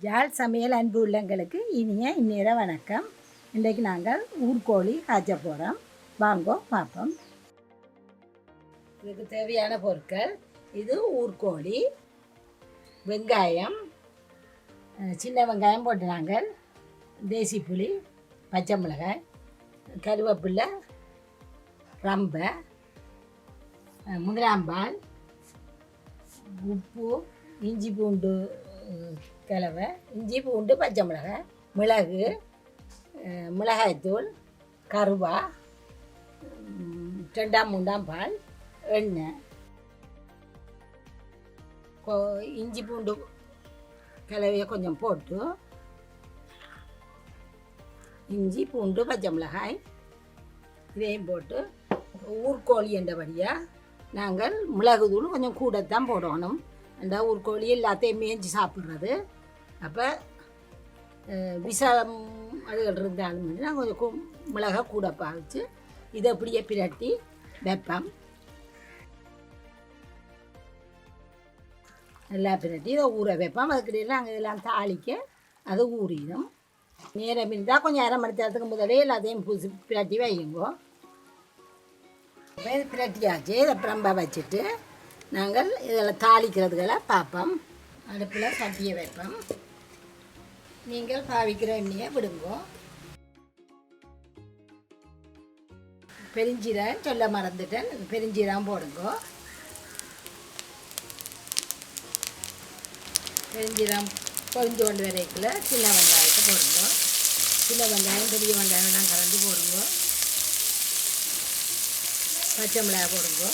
யாழ் சமையல் அன்பு உள்ளங்களுக்கு இனிய இந்நேர வணக்கம். இன்றைக்கு நாங்கள் ஊர்கோழி காய்ச்ச போகிறோம். வாங்கோ பார்ப்போம். இதுக்கு தேவையான பொருட்கள்: இது ஊர்கோழி, வெங்காயம், சின்ன வெங்காயம் போட்டு நாங்கள், தேசி புளி, பச்சை மிளகாய், கருவேப்பிலை, ரம்பை, முதிராம்பால், உப்பு, இஞ்சி பூண்டு கலவை, இஞ்சி பூண்டு பச்சை மிளகாய், மிளகு, மிளகாய்த்தூள், கருவா, 2-3 பால், எண்ணெய். இஞ்சி பூண்டு கலவையை கொஞ்சம் போட்டு, இஞ்சி பூண்டு பச்சை மிளகாய் இதையும் போட்டு, ஊர்கோழி என்றபடியாக நாங்கள் மிளகுத்தூள் கொஞ்சம் கூடத்தான் போடணும். அந்த ஊர்கோழி எல்லாத்தையும் மேய்ஞ்சி சாப்பிட்றது. அப்போ விஷம் அதுகள் இருந்தாலும் நாங்கள் கொஞ்சம் மிளகா கூட பாவிச்சு இதை அப்படியே பிரட்டி வைப்போம். நல்லா பிரட்டி இதை ஊற வைப்போம். அதுக்கிடையில் நாங்கள் இதெல்லாம் தாளிக்க அது ஊறிடும். நேரம் இருந்தால் கொஞ்சம் 1/2 மணி நேரத்துக்கு முதலே எல்லாத்தையும் பிரட்டி வையுங்கோ. இப்போ இது பிரட்டியாச்சு. இதை பிரம்ப வச்சுட்டு நாங்கள் இதில் தாளிக்கிறதுகளை பார்ப்போம். அடுப்பில் சட்டியை வைப்போம். நீங்கள் பாவிக்கிற எண்ணெயை விடுங்கோ. பெருஞ்சீரகம் சொல்ல மறந்துட்டேன், பெருஞ்சீரகம் போடுங்கோ. பெருஞ்சீரகம் பொரிஞ்சு கொண்டு வரைக்குள்ள சின்ன வெங்காயத்தை போடுங்கோ. சின்ன வெங்காயம் பெரிய வெங்காயம்லாம் கலந்து போடுங்கோ. பச்சை மிளகாய் போடுங்கோ.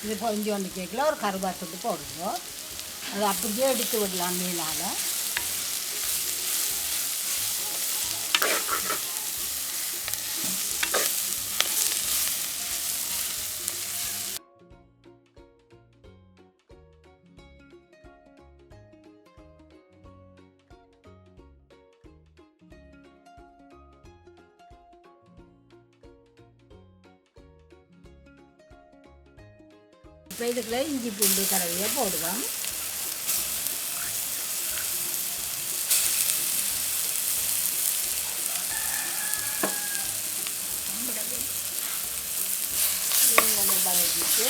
இது பொரிஞ்சு கொண்டு கேட்கல ஒரு கருவாத்துட்டு போடுங்க. அது அப்படியே எடுத்து விடலாம் மேலால். இப்போ இதுக்குள்ள இஞ்சி பூண்டு கலவையை போடுவோம். கொஞ்சம் வதக்கிட்டு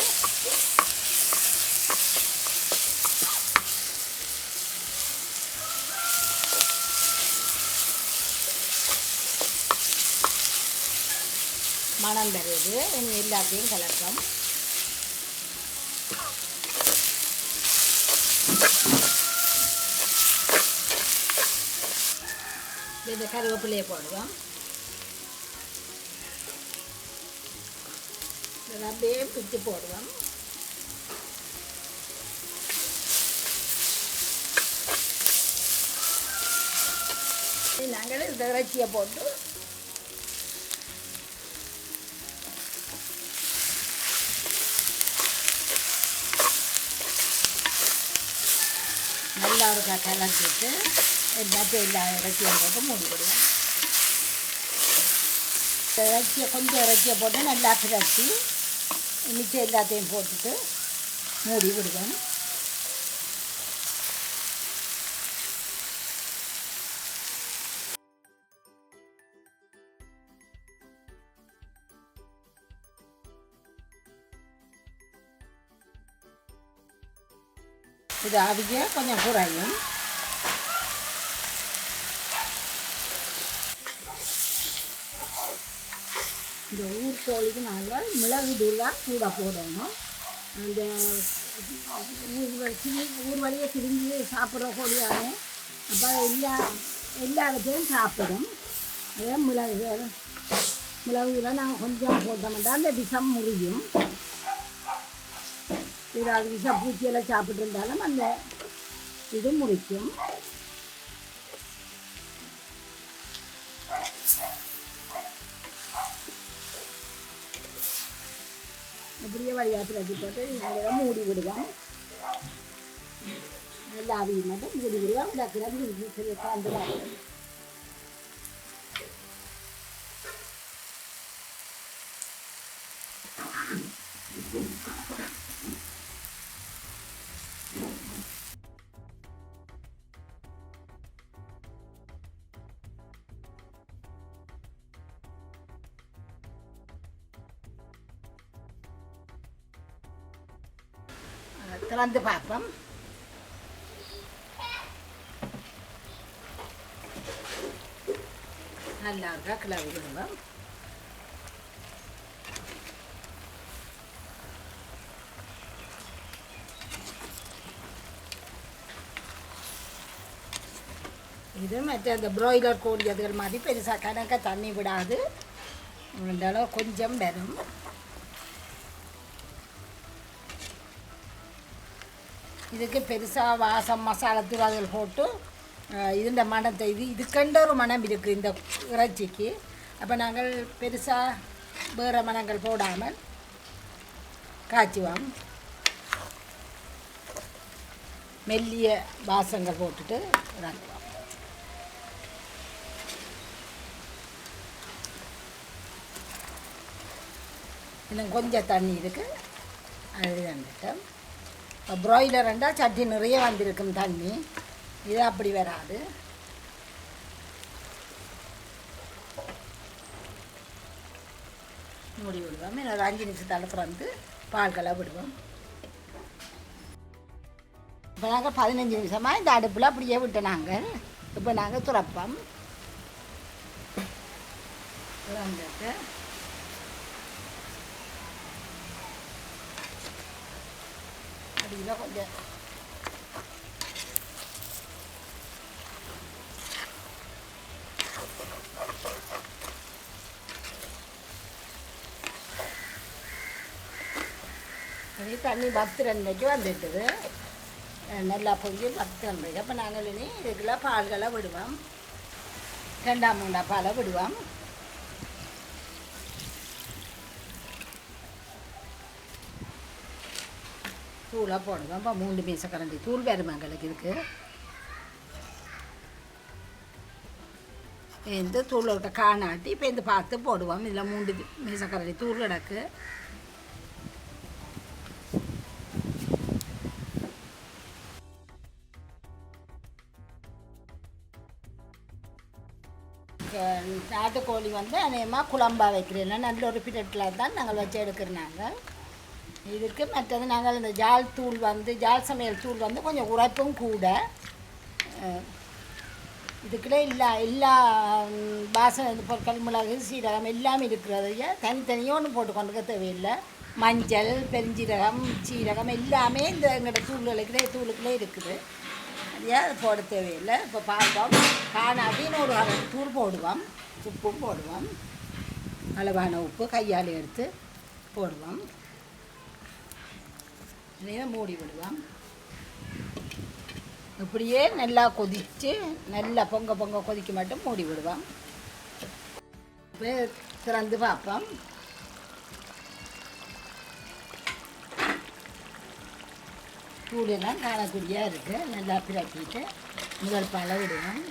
மணம் தருவது எல்லாத்தையும் கலப்போம். இந்த கருவேப்பிலையை போடுவோம். இதெல்லாம் அப்படியே பிச்சு போடுவோம். நாங்கள் இந்த இறைச்சியை போட்டு நல்லா ஒரு கலந்துட்டு எல்லாத்தையும் எல்லா இறைச்சியும் போட்டு மூடி விடுவோம். இறைச்சியை கொஞ்சம் இறைச்சியை போட்டு நல்லா பிரட்டி மிச்சம் எல்லாத்தையும் போட்டுட்டு மூடி விடுவோம். இது ஆவிய கொஞ்சம் குறையும். இந்த ஊர்கோழிக்கு நாங்கள் மிளகு தூளாக கூட போடணும். அந்த ஊர் வழியை திரும்பி சாப்பிட்ற கோழியானே அப்போ எல்லாத்தையும் சாப்பிடும். அதே மிளகுல நாங்கள் கொஞ்சம் போட்டோம்னா அந்த விஷம் முறியும். ஏதாவது விஷ பூச்சியெல்லாம் சாப்பிட்டு இருந்தாலும் அந்த இது முறிக்கும். இப்படியே வழியாற்றி வச்சு போட்டு இதை மூடி விடுவோம். நல்ல ஆவியை மட்டும் விடுவிடுவோம். இந்த கிழங்கு சரி கலந்துடாது. திறந்து பார்ப்போம். நல்லா இருக்கா கிளவி விடுவோம். இது மற்ற அந்த ப்ராய்லர் கோழி அதுகள் மாதிரி பெருசாக கணக்க தண்ணி விடாது. இருந்தாலும் கொஞ்சம் வரும். இதுக்கு பெருசாக வாசம் மசாலாத்தூள் அதில் போட்டு இதுண்ட மணத்தை இதுக்கண்ட ஒரு மனம் இருக்குது இந்த இறைச்சிக்கு. அப்போ நாங்கள் பெருசாக வேறு மணங்கள் போடாமல் காய்ச்சுவோம். மெல்லிய வாசங்கள் போட்டுட்டு இறங்குவோம். இன்னும் கொஞ்சம் தண்ணி இருக்குது, அது வந்துட்டோம். ப்ராய்லர் ரெண்டால் சட்டி நிறைய வந்திருக்கும் தண்ணி. இது அப்படி வராது. மூடி விடுவோம். இன்னொரு 5 நிமிஷத்தால் திறந்து பால்களை விடுவோம். இப்போ நாங்கள் 15 நிமிஷமாக இந்த அடுப்பில் அப்படியே விட்டு நாங்கள் இப்போ நாங்கள் துறப்போம். திறந்துட்டு அடியில் கொஞ்சம் அதே தண்ணி 10-2 வந்துட்டுது. நல்லா பொங்கி 10-2. அப்போ நாங்கள் இனி இதுக்குள்ள பால்களை விடுவோம். 2-3 பாலை விடுவோம். தூளாக போடுவோம். இப்போ 3 மீசக்கரண்டி தூள் வரும் எங்களுக்கு இதுக்கு. இந்த தூள் விட்ட காணாட்டி இப்போ இந்த பார்த்து போடுவோம். இதில் 3 மீசக்கரண்டி தூள் கிடக்கு. நாட்டுக்கோழி வந்து அநேகமாக குழம்பாக வைக்கிறேன். நல்ல ஒரு பிரட்டில் தான் நாங்கள் வச்சு எடுக்கிறனாங்க. இதுக்கு மற்றது நாங்கள் இந்த ஜால் சமையல் தூள் வந்து கொஞ்சம் உரைப்பும் கூட. இதுக்குள்ளே எல்லா வாசனை பொருட்கள் மிளகு சீரகம் எல்லாமே இருக்கிறதைய தனித்தனியாக ஒன்று போட்டு கொண்டுக்க தேவையில்லை. மஞ்சள் பெருஞ்சீரகம் சீரகம் எல்லாமே இந்த எங்களோட தூளுக்குள்ளே இருக்குது. அதையா போட தேவையில்லை. இப்போ பார்ப்போம். காணாட்டின்னு ஒரு தூள் போடுவோம். உப்பும் போடுவோம். அளவான உப்பு கையால் எடுத்து போடுவோம். இதையே மூடி விடுவோம். இப்படியே நல்லா கொதித்து நல்லா பொங்க கொதிக்க மட்டும் மூடி விடுவோம். இப்போ திறந்து பார்ப்போம். தூளெல்லாம் காணக்கூடியா இருக்குது. நல்லா பிரட்டிட்டு முதல் பாலை விடுவோம்.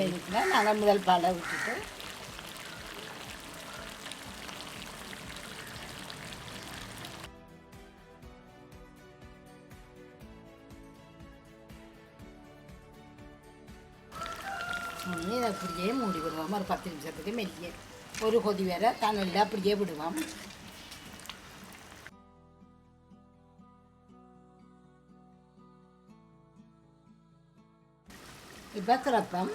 இதுக்குள்ள நாங்கள் முதல் பாலை விட்டுட்டு இதை அப்படியே மூடி விடுவோம். ஒரு 10 நிமிஷத்துக்கு மெல்லிய ஒரு கொதி வேற தண்ணியில் அப்படியே விடுவோம். இப்போ திறப்போம்.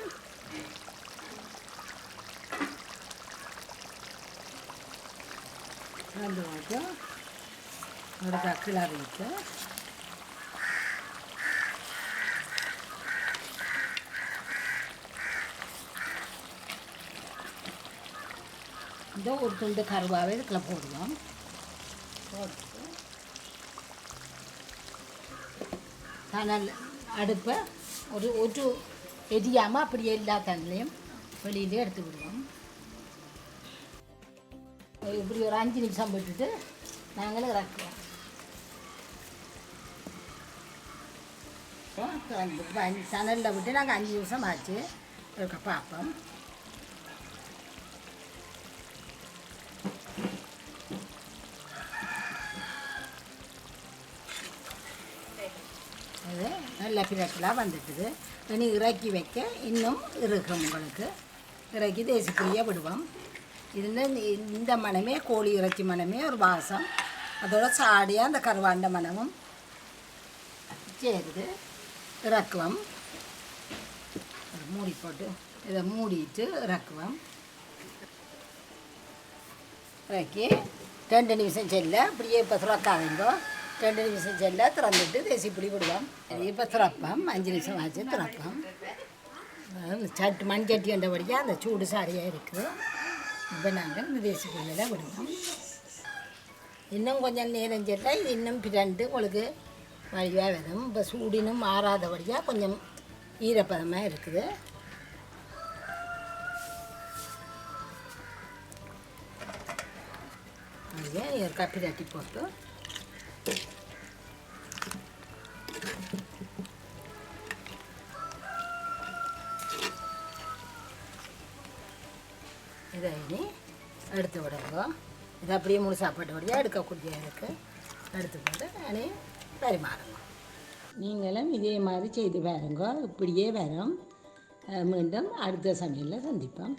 ரெண்டு வாட்டும் ஒரு கிளறிட்டு இந்த ஒரு துண்டு கருவாவே இதுக்குள்ள போடுவோம். போட்டு தணல் அடுப்பை ஒரு எரியாமல் அப்படியே எல்லா தண்ணிலையும் வெளியிலே எடுத்து விடுவோம். இப்படி ஒரு 5 நிமிஷம் விட்டுட்டு நாங்களும் இறக்குவோம். சனலில் விட்டு நாங்கள் 5 நிமிஷம் ஆச்சு இருக்க பார்ப்போம். அது நல்ல பிரட்டலாக வந்துட்டுது. இனி இறக்கி வைக்க இன்னும் இருக்கும். உங்களுக்கு இறக்கி தேசிக்குள்ளேயே விடுவோம். இதில் இந்த மனமே கோழி இறைச்சி மனமே ஒரு வாசம். அதோட சாடியாக அந்த கருவாண்ட மனமும் சேருது. இறக்குவோம். மூடி போட்டு இதை மூடிட்டு இறக்குவோம். இறக்கி 2 நிமிஷம் செல்ல இப்படியே இப்போ துறக்காதீங்கோ. 2 நிமிஷம் செல்ல திறந்துட்டு தேசி பிடி விடுவோம். இப்போ திறப்போம். 5 நிமிஷம் ஆச்சு திறப்போம். சட்டு மண் சட்டி கண்டபடியாக அந்த சூடு சாரியாக இருக்குது. இப்போ நாங்கள் இந்த தேசி பிடியில் விடுவோம். இன்னும் கொஞ்சம் நேரம் செல்ல இது இன்னும் பிரண்டு உங்களுக்கு வழியாக வரும். இப்போ சூடினும் மாறாதபடியாக கொஞ்சம் ஈரப்பதமாக இருக்குது. அப்படியே ஒரு கப்பி தட்டி போட்டு இதை இனி எடுத்து விடுங்க. இது அப்படியே முழு சாப்பாட்டு வழியாக எடுக்கக்கூடியதாக இருக்குது. எடுத்து போட்டு நானே பரிமாறுங்க. நீங்களும் இதே மாதிரி செய்து பாருங்க. இப்படியே வரும். மீண்டும் அடுத்த சமையலில் சந்திப்போம்.